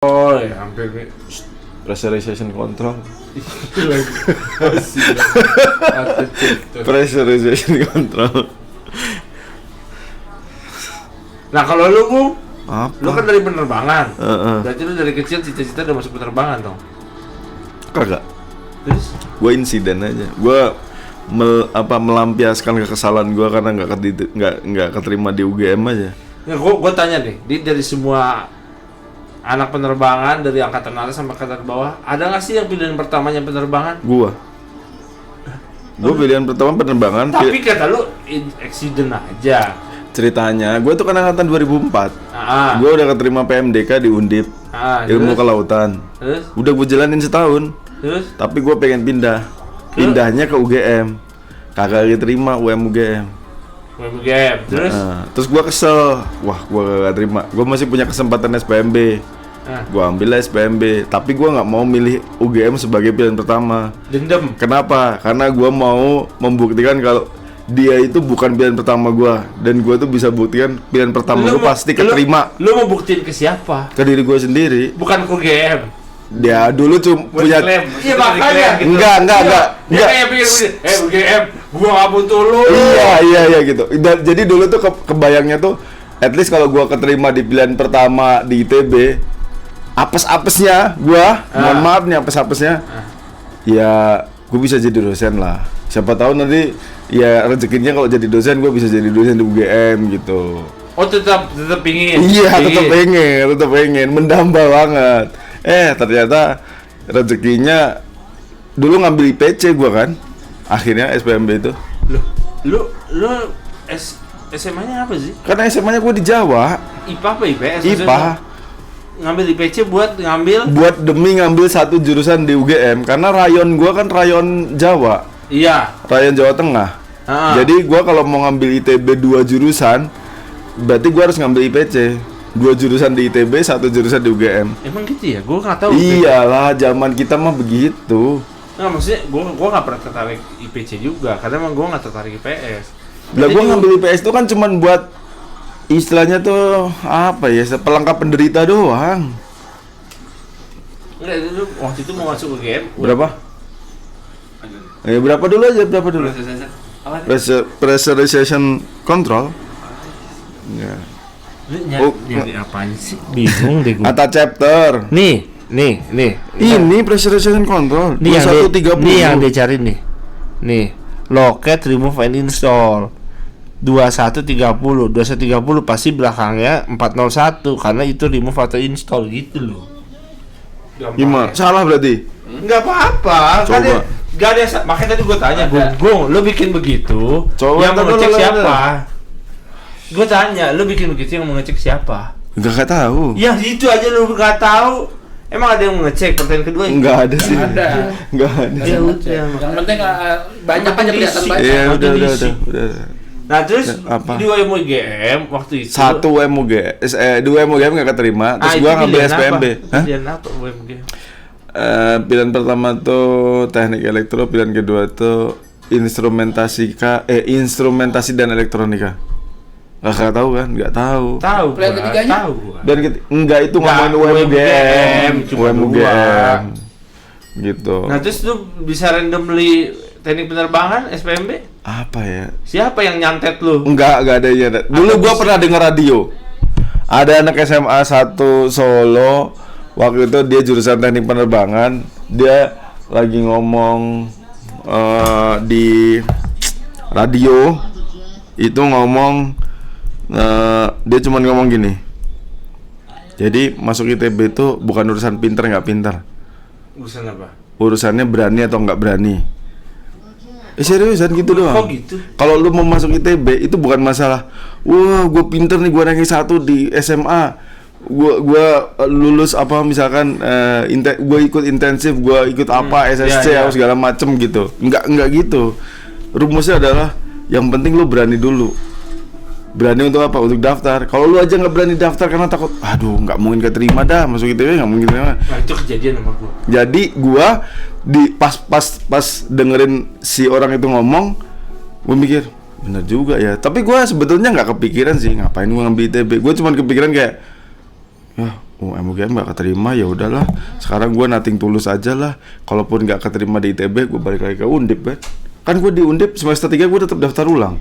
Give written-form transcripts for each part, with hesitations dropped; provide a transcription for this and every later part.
Oh ya hampir nih. Pressurization control. Masih. Pressurization control. Nah kalau lu Apa? lu kan dari penerbangan. Heeh. Berarti lu dari kecil cita-cita udah masuk penerbangan dong. Kagak. Terus? Gue insiden aja. Gue melampiaskan kekesalan gue karena nggak keterima di UGM aja. Ya gua tanya deh, dari semua anak penerbangan dari angkatan atas sampai angkatan bawah, ada nggak sih yang pilihan pertamanya penerbangan? Gue pilihan pertama penerbangan. Tapi kata lu accident aja. Ceritanya, gue tuh kan angkatan 2004. Gue udah keterima PMDK di Undip, ilmu kelautan. Terus? Udah gue jalanin setahun. Terus? Tapi gue pengen pindahnya ke UGM. Kagak diterima UGM. Terus? Terus gue kesel. Wah, gue gak terima. Gue masih punya kesempatan SPMB. Gue ambil SPMB. Tapi gue nggak mau milih UGM sebagai pilihan pertama. Dendam. Kenapa? Karena gue mau membuktikan kalau dia itu bukan pilihan pertama gue, dan gue tuh bisa buktikan pilihan pertama gue pasti keterima. Lu mau buktiin ke siapa? Ke diri gue sendiri. Bukan ke UGM. Dia dulu cuma punya. Iya makanya. Gitu. Enggak. Dia kayak pikir, UGM, gua nggak butuh lu. Iya gitu. Jadi dulu tuh kebayangnya tuh, at least kalau gua keterima di pilihan pertama di ITB, apes-apesnya gua, mohon maaf nih apes-apesnya, ya gua bisa jadi dosen lah. Siapa tahu nanti ya rezekinya kalau jadi dosen gua bisa jadi dosen di UGM gitu. Oh tetap pingin. Iya tetap pengen, mendamba banget. Ternyata rezekinya dulu ngambil IPC gua kan. Akhirnya SPMB itu. Lu SMA-nya apa sih? Karena SMA-nya gua di Jawa. IPA apa IPS? IPA. Ngambil IPC buat demi ngambil satu jurusan di UGM karena rayon gua kan rayon Jawa. Iya. Rayon Jawa Tengah. Jadi gua kalau mau ngambil ITB 2 jurusan, berarti gua harus ngambil IPC. 2 jurusan di ITB, 1 jurusan di UGM. Emang gitu ya? Gua nggak tahu. Iyalah, zaman kita mah begitu. Nah, maksudnya gua nggak pernah tertarik IPC juga, karena emang gua nggak tertarik IPS. Lah gua ngambil IPS itu kan cuman buat istilahnya tuh apa ya, pelengkap penderita doang. Enggak, itu waktu itu mau masuk UGM. Berapa? Berapa dulu aja, berapa dulu? Pressurization control. Ya. Ini apaan sih? Bingung deh gua. Atta chapter. Nih. Ini pressurization control. Nih 2130. Nih yang dia cari nih. Nih, locate, remove and install. 2130 pasti belakangnya 401 karena itu remove atau install gitu loh. Gimana? Salah berarti? Enggak apa-apa. Coba. Enggak ada makanya tadi gua tanya, Gung, lu bikin begitu, Coba yang mau ngecek siapa? Gua tanya, lu bikin begitu yang mau ngecek siapa? Enggak tahu. Ya itu aja lu enggak tahu. Emang ada yang ngecek pertanyaan kedua? Enggak ada sih. Enggak ada. Ya udah. Yang penting banyak aja kelihatan banyak. Iya, udah. Nah terus apa? di UMGM waktu itu 1 UMGM, 2 UMGM nggak keterima, terus gua ngambil SPMB. Pilihan apa UMGM? Pilihan pertama tuh teknik elektro, pilihan kedua tuh instrumentasi dan elektronika. Nggak tahu kan? Nggak tahu. Tahu. Pilihan ketiganya? Tahu gua. Dan enggak itu ngomongin UMGM, gitu. Nah terus lu bisa randomly teknik penerbangan SPMB? Apa ya? Siapa yang nyantet lu? Enggak ada ya. Dulu gua pernah dengar radio. Ada anak SMA 1 Solo. Waktu itu dia jurusan teknik penerbangan. Dia lagi ngomong di radio. Itu ngomong dia cuma ngomong gini. Jadi masuk ITB itu bukan urusan pinter nggak pinter. Urusan apa? Urusannya berani atau nggak berani. Seriusan gitu doang. Kok gitu? Kalau lu mau masuk ITB itu bukan masalah. Wah, gue pinter nih, gue ranking 1 di SMA. Gue lulus apa misalkan gue ikut intensif, gue ikut apa SSC atau segala macem gitu. Enggak gitu. Rumusnya adalah yang penting lu berani dulu. Berani untuk apa? Untuk daftar. Kalau lu aja nggak berani daftar karena takut, aduh nggak mungkin keterima dah masuk ITB, nggak mungkin keterima. Nah itu kejadian sama gua. Jadi gua di pas dengerin si orang itu ngomong, gua mikir bener juga ya. Tapi gua sebetulnya nggak kepikiran sih ngapain gua ngambil ITB. Gua cuma kepikiran kayak, ya oh MUGM nggak keterima, ya udahlah. Sekarang gue nothing tulus aja lah. Kalaupun nggak keterima di ITB, gue balik lagi ke Undip kan. Kan gue di Undip semester 3 gue tetap daftar ulang.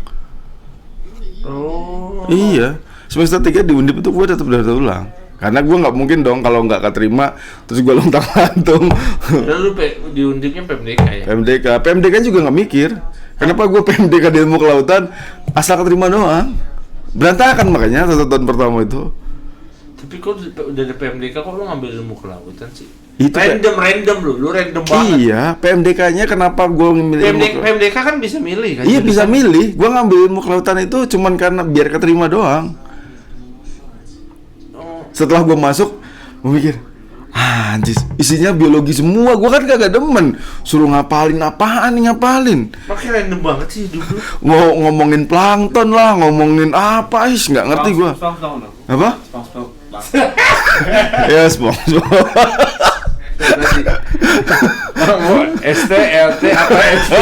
Oh. Iya, semester 3 di Undip itu gue tetap daftar ulang. Karena gue nggak mungkin dong kalau nggak keterima terus gue lontang-lantung. Lalu di Undipnya PMDK ya? PMDK juga nggak mikir. Kenapa gue PMDK di ilmu kelautan asal keterima doang? Berantakan makanya 1 tahun pertama itu. Tapi kok udah ada PMDK kok lu ngambil ilmu kelautan sih? Itu random lu random banget. Iya, PMDK-nya kenapa gue milih PMDK kan bisa milih kan? Iya bisa milih. Gue ngambil ilmu kelautan itu cuman karena biar keterima doang. Setelah gue masuk, gue mikir, anjis, isinya biologi semua. Gue kan kagak demen. Suruh ngapalin apaan nih ngapalin. Makanya random banget sih dulu. Mau ngomongin plankton lah, ngomongin apa, nggak ngerti gue. Apa? Ya SpongeBob. ST, LT, apa ST?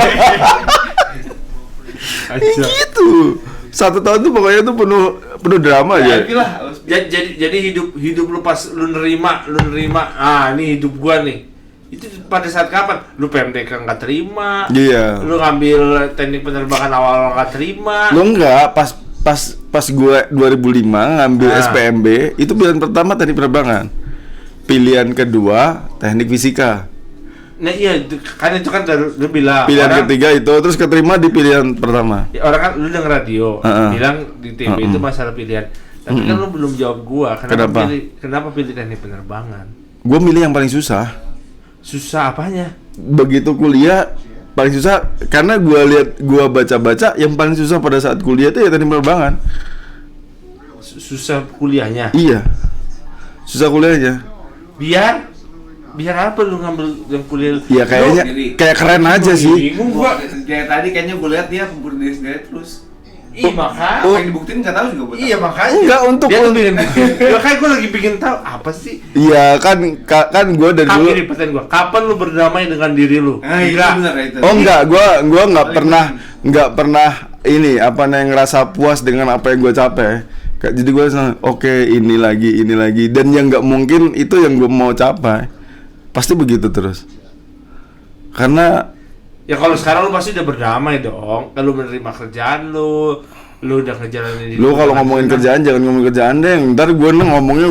Gitu. 1 tahun tuh pokoknya tuh penuh drama aja. Jadi hidup lu pas lu nerima, ini hidup gua nih. Itu pada saat kapan? Lu PMDK nggak terima. Iya. Lu ngambil teknik penerbangan awal nggak terima. Lu enggak, pas gue 2005 ngambil SPMB, itu pilihan pertama teknik penerbangan. Pilihan kedua teknik fisika. Nah iya, kan itu kan lu bilang. Pilihan ketiga itu terus keterima di pilihan pertama. Ya, orang kan lu denger radio, bilang di TV itu masalah pilihan. Tapi kan lu belum jawab gua, kenapa pilih teknik penerbangan? Gua milih yang paling susah. Susah apanya? Begitu kuliah paling susah karena gua baca-baca yang paling susah pada saat kuliah itu ya teknik penerbangan. Susah kuliahnya? Iya. Susah kuliahnya. Biar apa lu ngambil yang kuliah? Iya kayaknya kayak keren aja sih. Bingung gua. Kayak tadi kayaknya gua lihat dia berdiri sendiri terus. Iya makanya. Apa yang dibuktiin nggak tahu juga buat. Iya makanya. Enggak untuk dia tuh bikin. Makanya gua lagi bikin tahu apa sih? Iya kan gua dari dulu. Ini pertanyaan gua. Kapan lu berdamai dengan diri lu? Iya benar itu. Oh enggak, gua nggak pernah ini apa namanya ngerasa puas dengan apa yang gua capai. Jadi gua senang, oke, ini lagi dan yang nggak mungkin itu yang gua mau capai. Pasti begitu terus. Karena ya kalau sekarang lu pasti udah berdamai dong. Kalau menerima kerjaan lu udah ngejalanin. Lu kalau ngomongin kerjaan jangan ngomongin kerjaan deh. Ntar gue ngomongnya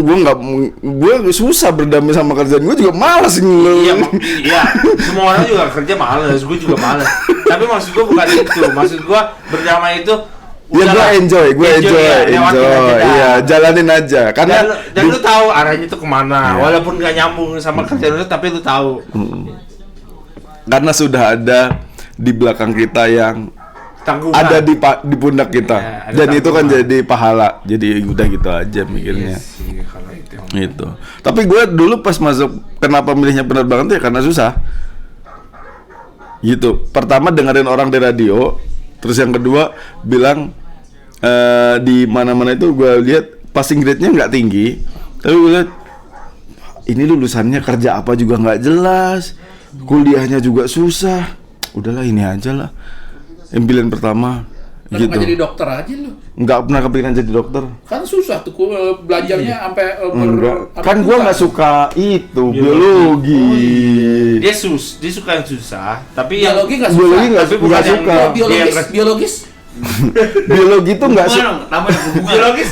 gue susah berdamai sama kerjaan. Gue juga malas iya, semua orang juga kerja malas. Gue juga malas. Tapi maksud gue bukan itu. Maksud gue berdamai itu ya gue enjoy. Iya, jalanin aja. Karena dan lu tahu arahnya tuh kemana. Walaupun gak nyambung sama kerjaan lu, tapi lu tahu. Karena sudah ada di belakang kita yang tanggungan. Ada di pundak kita. Ya, dan itu kan jadi pahala. Jadi udah gitu aja mikirnya. Yes, iya, kalau itu. Tapi gue dulu pas masuk, kenapa milihnya penerbangan tuh ya karena susah. Gitu. Pertama dengerin orang di radio. Terus yang kedua bilang di mana-mana itu gue lihat passing grade-nya nggak tinggi, tapi gue lihat ini lulusannya kerja apa juga nggak jelas, kuliahnya juga susah. Udahlah ini aja lah. Yang pilihan pertama. Gitu. Nggak jadi dokter aja lu? Nggak pernah kepikiran jadi dokter. Kan susah tuh belajarnya sampai kan gue nggak suka itu biologi. Dia suka yang susah, tapi biologi nggak suka. Biologi nggak suka. Biologis. Biologi tuh nggak suka. Biologis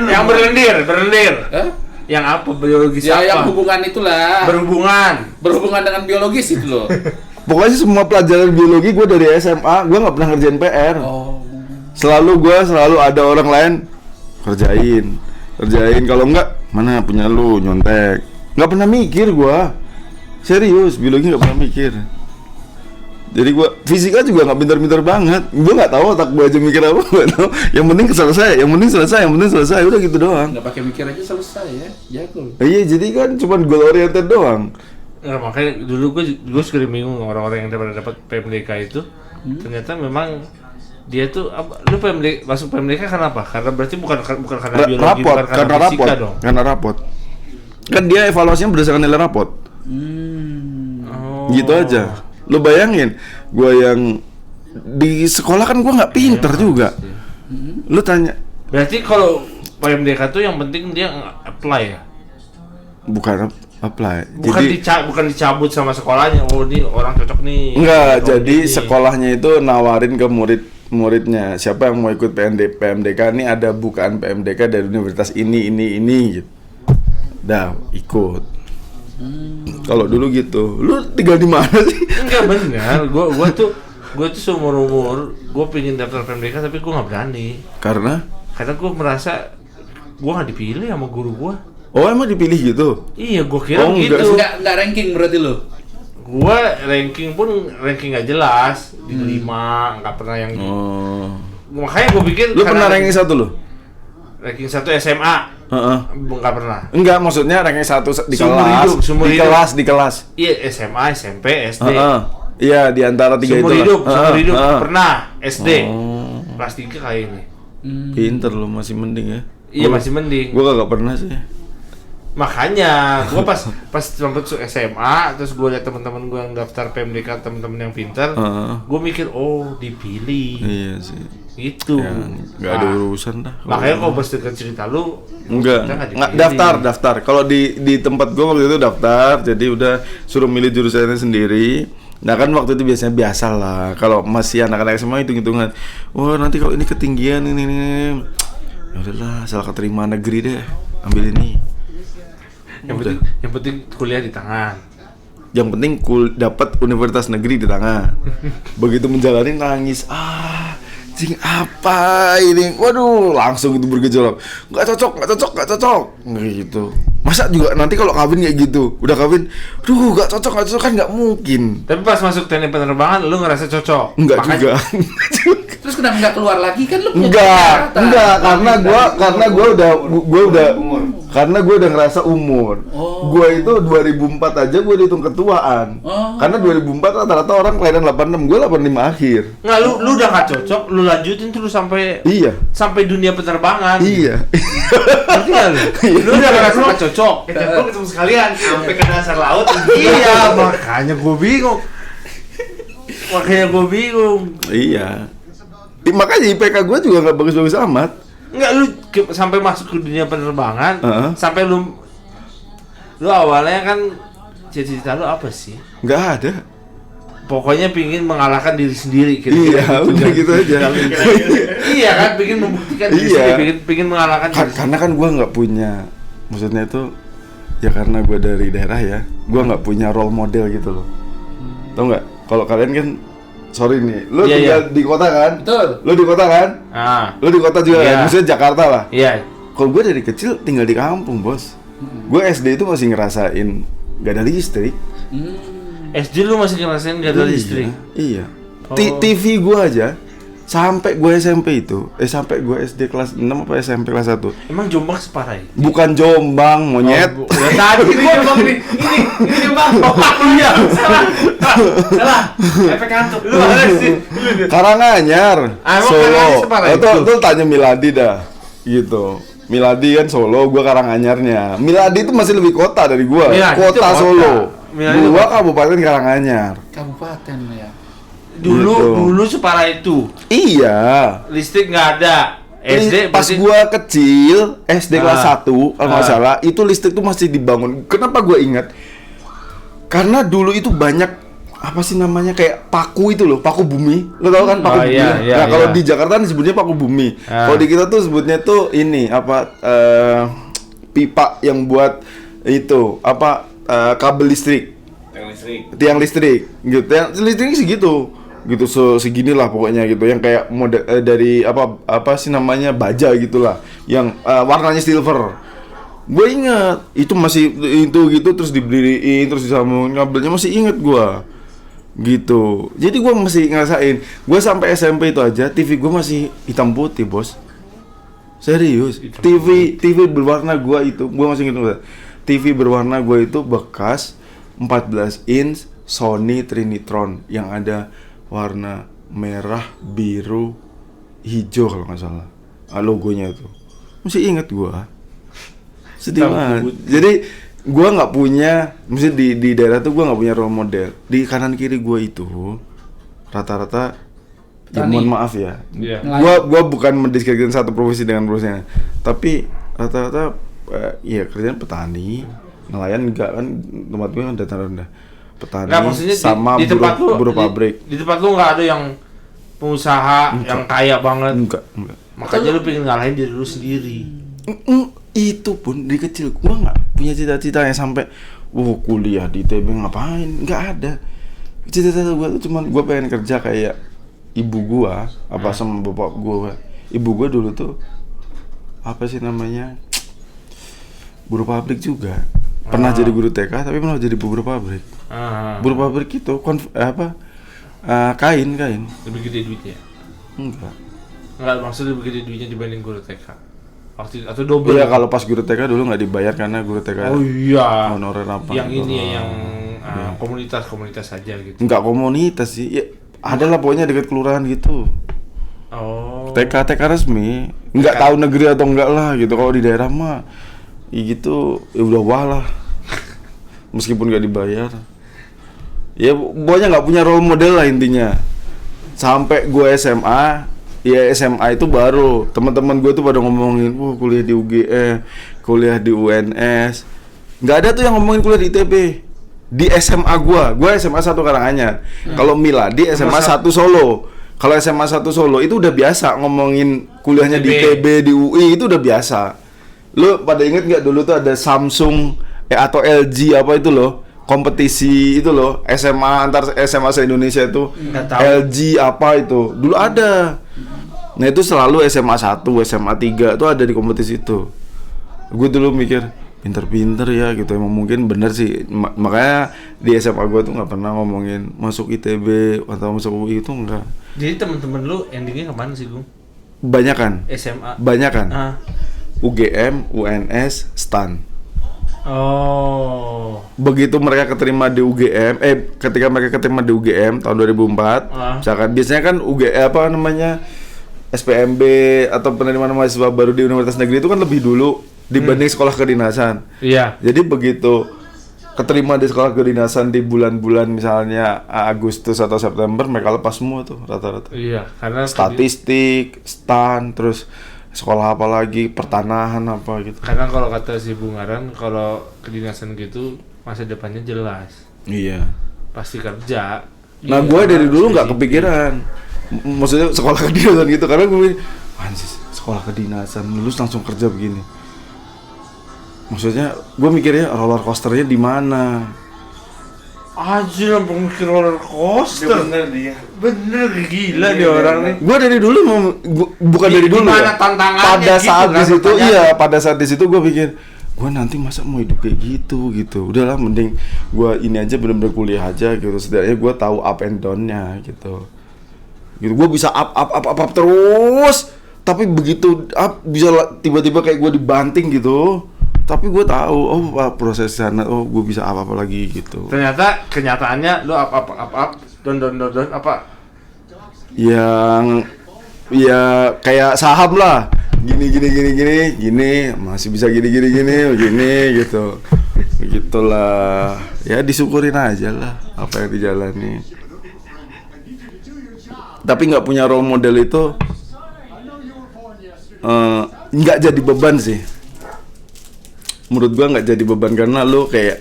yang berlendir. Yang apa biologis ya, apa? Yang hubungan itulah. Berhubungan dengan biologis itu loh. Pokoknya semua pelajaran biologi gue dari SMA gue nggak pernah ngerjain PR. Selalu ada orang lain kerjain. Kalau enggak mana punya lu nyontek. Nggak pernah mikir gue. Serius biologi nggak pernah mikir. Jadi gue fisika juga nggak pintar-pintar banget. Gue nggak tahu otak gue aja mikir apa. Yang penting selesai. Udah gitu doang. Nggak pakai mikir aja selesai ya. Jago. Iya jadi kan cuma goal oriented doang. Nah, makanya dulu gue sering bingung orang-orang yang dapat PMDK itu. Ternyata memang dia tuh lu masuk PMDK kenapa? Karena berarti bukan karena biologi, bukan karena fisika dong. Karena rapot. Kan dia evaluasinya berdasarkan nilai rapot. Gitu aja. Lu bayangin, gue yang di sekolah kan gue nggak pinter juga. Lu tanya. Berarti kalau PMDK tuh yang penting dia apply ya. bukan apply. Bukan dicabut sama sekolahnya. Oh, ini orang cocok nih. Enggak, jadi sekolahnya itu nawarin ke muridnya, siapa yang mau ikut PMDK ini ada bukaan PMDK dari universitas ini gitu. Dah, ikut. Kalau dulu gitu. Lu tinggal di mana sih? Enggak benar. Gua tuh seumur umur gue pengen daftar PMDK tapi gue nggak berani. Karena gue merasa gue nggak dipilih sama guru gue. Oh, emang dipilih gitu? Iya, gue kira gitu. Nggak ranking berarti lo? Gue ranking nggak jelas di 5, nggak pernah yang. Makanya gue pikir. Lu pernah ranking 1 lo? Ranking 1 SMA. Nggak pernah. Enggak, maksudnya ranking 1 di kelas. Di kelas. Iya, SMA, SMP, SD. Iya, di antara 3 itu. Seumur hidup pernah SD. Kelas 3 kayak ini. Pinter lu, masih mending ya. Iya, masih mending. Gua kagak pernah sih. Makanya gua pas sampai SMA terus gua lihat teman-teman gua yang daftar PMDK, teman-teman yang pintar, gua mikir dipilih. Iya sih. Gitu. Ya, nggak ada urusan dah. Makanya kalau pas dekat cerita lu enggak daftar. Kalau di tempat gua waktu itu daftar, jadi udah suruh milih jurusannya sendiri. Nah kan waktu itu biasa lah. Kalau masih anak-anak SMA hitung-hitungan. Wah, nanti kalau ini ketinggian ini. Ya udahlah, asal keterima negeri deh. Ambil ini. Yang penting kuliah di tangan. Yang penting dapat universitas negeri di tangan. Begitu menjalani nangis. Cing apa ini? Waduh, langsung itu bergejolak. Nggak cocok. Gitu. Masa juga nanti kalau kawin kayak gitu, udah kawin, nggak cocok kan nggak mungkin. Tapi pas masuk teknik penerbangan, lu ngerasa cocok? Enggak juga. Terus kenapa nggak keluar lagi kan lu? Enggak, karena gue udah ngerasa umur. Gue itu 2004 aja gue dihitung ketuaan. Karena 2004 rata-rata orang kelahiran 86, gue 85 akhir. Nggak, lu udah nggak cocok, lu lanjutin terus sampai dunia penerbangan. Iya. Ngerti nggak lu? Lu udah ngerasa nggak cocok. Gue ketemu sekalian sampai ke dasar laut. Iya, makanya gue bingung. Iya. Makanya IPK gue juga nggak bagus-bagus amat. Enggak, lu sampai masuk ke dunia penerbangan, sampai lu awalnya kan cita-cita lu apa sih? Nggak ada. Pokoknya pingin mengalahkan diri sendiri. Iya, udah gitu aja. Iya kan, pingin membuktikan diri sendiri, pingin mengalahkan diri karena kan gue nggak punya, maksudnya itu ya karena gue dari daerah ya, gue nggak punya role model gitu loh. Tau nggak? Kalau kalian kan sorry nih, lu tinggal di kota kan? Betul. Lu di kota kan? Lu di kota juga kan? Maksudnya Jakarta lah. Iya. Kalau gue dari kecil tinggal di kampung, bos. Gue SD itu masih ngerasain gak ada listrik. SD lu masih ngerasain gak ada listrik? Iya. TV gue aja sampai gue SMP itu, sampai gue SD kelas 6 apa SMP kelas 1. Emang Jombang separah itu? Bukan Jombang, monyet. Tadi Ini Jombang nih. Ini Jombang. Iya. Salah. Efek kantuk. Lu mana sih? Karanganyar. Solo. Itu Tanya Miladi dah. Gitu. Miladi kan Solo, gua Karanganyarnya. Miladi itu masih lebih kota dari gua. Kota Solo. Gua Kabupaten Karanganyar. Kabupaten ya. Dulu separah itu. Iya. Listrik nggak ada. SD pas gua kecil, SD kelas 1 kalau nggak salah, itu listrik tuh masih dibangun. Kenapa gua ingat? Karena dulu itu banyak apa sih namanya kayak paku itu loh, paku bumi. Lo tau kan paku bumi? Nah, kalau di Jakarta disebutnya paku bumi. Kalau di kita tuh sebutnya tuh ini apa pipa yang buat itu apa kabel listrik. Tiang listrik. Gitu. Tiang listrik segitu. Gitu seginilah pokoknya gitu, yang kayak model dari apa sih namanya baja gitulah, yang warnanya silver. Gue inget itu masih itu gitu, terus diberdiriin, terus disambung kabelnya, masih inget gue gitu. Jadi gue masih ngerasain. Gue sampai SMP itu aja TV gue masih hitam putih, bos. Serius. TV berwarna gue masih inget. TV berwarna gue itu bekas 14 inch Sony Trinitron yang ada warna merah, biru, hijau kalau nggak salah. Logonya itu masih inget gua. Sedih banget. Jadi gua nggak punya, mesti di daerah tuh gua nggak punya role model. Di kanan kiri gua itu rata-rata, ya mohon maaf ya. Gua bukan mendiskreditkan satu profesi dengan profesinya, tapi rata-rata ya kerjaan petani, Nelayan enggak kan, tempat gue kan dataran rendah. Petani Nggak, maksudnya sama di tempat lu, buruh pabrik. Di tempat lu nggak ada yang pengusaha yang kaya banget. Enggak. Makanya lu pengen ngalahin diri lu sendiri. Itu pun di kecil gua nggak punya cita-cita yang sampai kuliah di ITB ngapain, nggak ada. Cita-cita gua tuh cuman gua pengen kerja kayak ibu gua sama bapak gua. Ibu gua dulu tuh apa sih namanya, buruh pabrik juga, pernah jadi guru TK tapi pernah jadi buruh pabrik. Buruh pabrik itu kain Lebih gede duitnya? Enggak, maksudnya lebih gede duitnya dibanding guru TK waktu atau double? Iya, kalau pas guru TK dulu nggak dibayar karena guru TK honorer apa yang ini yang komunitas saja gitu. Nggak komunitas sih ya, ada lah pokoknya dekat kelurahan gitu. TK resmi, nggak tahu negeri atau enggak lah gitu. Kalau di daerah mah ya gitu ya udah wah lah meskipun nggak dibayar ya, pokoknya nggak punya role model lah intinya. Sampai gue SMA itu baru teman-teman gue tuh pada ngomongin, kuliah di UGM, kuliah di UNS. Nggak ada tuh yang ngomongin kuliah di ITB. Di SMA gue SMA 1 Karanganyar. Kalau Mila di SMA 1 Solo. Kalau SMA 1 Solo itu udah biasa ngomongin kuliahnya di ITB, di UI itu udah biasa. Lu pada inget nggak dulu tuh ada Samsung atau LG apa itu loh, kompetisi itu loh, SMA antar SMA se-Indonesia itu, LG apa itu dulu ada. Nah itu selalu SMA 1, SMA 3 itu ada di kompetisi itu. Gue dulu mikir pinter-pinter ya gitu, emang mungkin bener sih. Makanya di SMA gue tuh nggak pernah ngomongin masuk ITB atau masuk UI itu enggak. Jadi temen-temen lu endingnya kemana sih, Gung? Banyakan SMA? Banyakan UGM, UNS, STAN. Begitu mereka keterima di UGM, ketika mereka keterima di UGM tahun 2004, misalkan biasanya kan SPMB atau penerimaan mahasiswa baru di Universitas Negeri itu kan lebih dulu dibanding sekolah kedinasan. Iya. Jadi begitu keterima di sekolah kedinasan di bulan-bulan misalnya Agustus atau September, mereka lepas semua tuh rata-rata. Iya, karena statistik, STAN, terus sekolah apa lagi, pertanahan apa gitu. Karena kalau kata si Bungaran, kalau kedinasan gitu masa depannya jelas. Iya. Pasti kerja. Nah, gue dari dulu nggak kepikiran. Maksudnya sekolah kedinasan gitu, karena gue anjir, sekolah kedinasan lulus langsung kerja begini. Maksudnya gue mikirnya roller coasternya di mana? Anjir, mikir roller coaster. Bener gila dia orang nih. Gue dari dulu bukan dari dulu. Gimana tantangannya? Pada saat di situ, pada saat di situ gue pikir, gue nanti masa mau hidup kayak gitu. Udahlah, mending gue ini aja bener-bener kuliah aja gitu. Setidaknya gue tahu up and down-nya gitu. Gue bisa up terus. Tapi begitu up bisa tiba-tiba kayak gue dibanting gitu. Tapi gue tahu, proses sana, gue bisa apa lagi gitu. Ternyata kenyataannya lu up, down apa? Yang ya kayak saham lah. Gini, masih bisa gini gitu. Begitulah. Ya disyukurin aja lah apa yang dijalani. Tapi nggak punya role model itu nggak jadi beban sih. Menurut gua nggak jadi beban karena lu kayak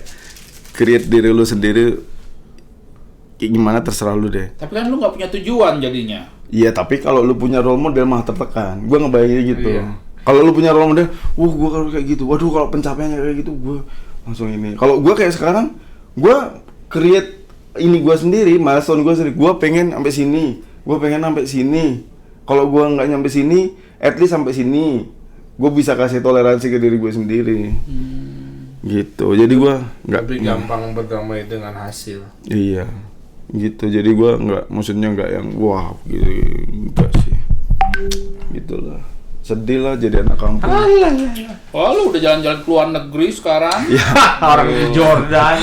create diri lu sendiri kayak gimana terserah lu deh. Tapi kan lu nggak punya tujuan jadinya. Iya, tapi kalau lu punya role model mah tertekan. Gua ngebayangin gitu. Iya. Kalau lu punya role model, gua kalau kayak gitu. Waduh, kalau pencapaiannya kayak gitu gua langsung ini. Kalau gua kayak sekarang, gua create ini gua sendiri, milestone gua sendiri. Gua pengen sampai sini. Gua pengen sampai sini. Kalau gua nggak nyampe sini, at least sampai sini. Gue bisa kasih toleransi ke diri gue sendiri, gitu. Jadi gue nggak lebih gampang berdamai dengan hasil. Iya, gitu. Jadi gue maksudnya nggak yang wah gitu, enggak sih. Gitulah. Sedih lah jadi anak kampung. Oh, lu udah jalan-jalan ke luar negeri sekarang? Ya, orang di Jordan,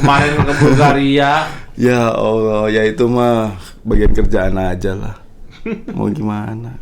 kemarin ke Bulgaria. Ya Allah, ya itu mah bagian kerjaan aja lah. Mau gimana?